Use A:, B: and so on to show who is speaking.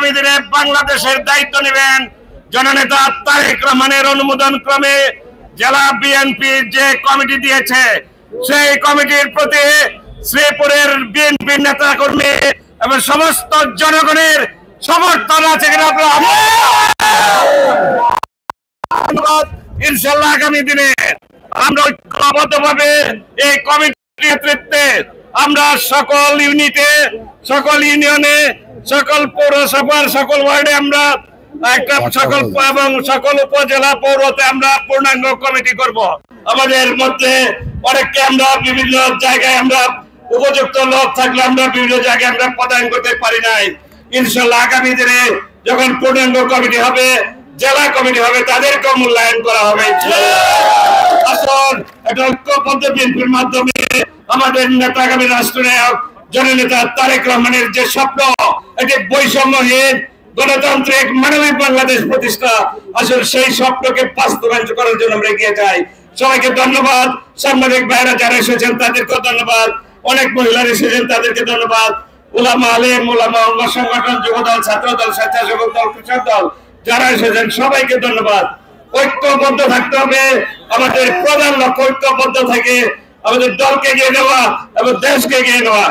A: আগামী দিনে বাংলাদেশের দায়িত্ব নেবেন জননেতা তারেক রহমানের অনুমোদন ক্রমে জেলা বিএনপি যে কমিটি দিয়েছে সেই কমিটির প্রতি শ্রীপুরের বিএনপি নেতা কর্মী এবং সমস্ত জনগণের সমর্থন আছে ইনশাল্লাহ আগামী দিনে আমরা ঐক্যবদ্ধভাবে এই কমিটির নেতৃত্বে আমরা সকল ইউনিটে সকল ইউনিয়নে সকল পৌরসভার সকল ওয়ার্ডে আমরা একটা সকল এবং সকল উপজেলা পৌরতে আমরা পূর্ণাঙ্গ কমিটি করব। আমাদের মধ্যে অনেককে আমরা বিভিন্ন জায়গায় আমরা উপযুক্ত লোক থাকলে আমরা বিভিন্ন জায়গায় আমরা পদায়ন করতে পারি নাই। ইনশাল্লাহ আগামী দিনে যখন পূর্ণাঙ্গ কমিটি হবে জেলা কমিটি হবে তাদেরকেও মূল্যায়ন করা হবে। আসুন একটা ঐক্যবদ্ধ বিএনপির মাধ্যমে আমাদের নেতা আগামী রাষ্ট্রনায়ক জননেতা তারেক রহমানের যে স্বপ্ন এটি বৈষম্যহীন গণতান্ত্রিক মানবিক বাংলাদেশ প্রতিষ্ঠা আসলে সেই স্বপ্নকে বাস্তবায়ন করার জন্য আমরা এগিয়ে যাই। সবাইকে ধন্যবাদ। সাংবাদিক ভাইরা যারা এসেছেন তাদেরকে ধন্যবাদ। অনেক মহিলারা এসেছেন তাদেরকে ধন্যবাদ। উলামা আলেম উলামা অঙ্গ সংগঠন যুবদল ছাত্রদল স্বেচ্ছাসেবক দল কৃষক দল যারা এসেছেন সবাইকে ধন্যবাদ। ঐক্যবদ্ধ থাকতে হবে। আমাদের প্রধান লক্ষ্য ঐক্যবদ্ধ থেকে আমাদের দলকে এগিয়ে নেওয়া এবং দেশকে এগিয়ে নেওয়া।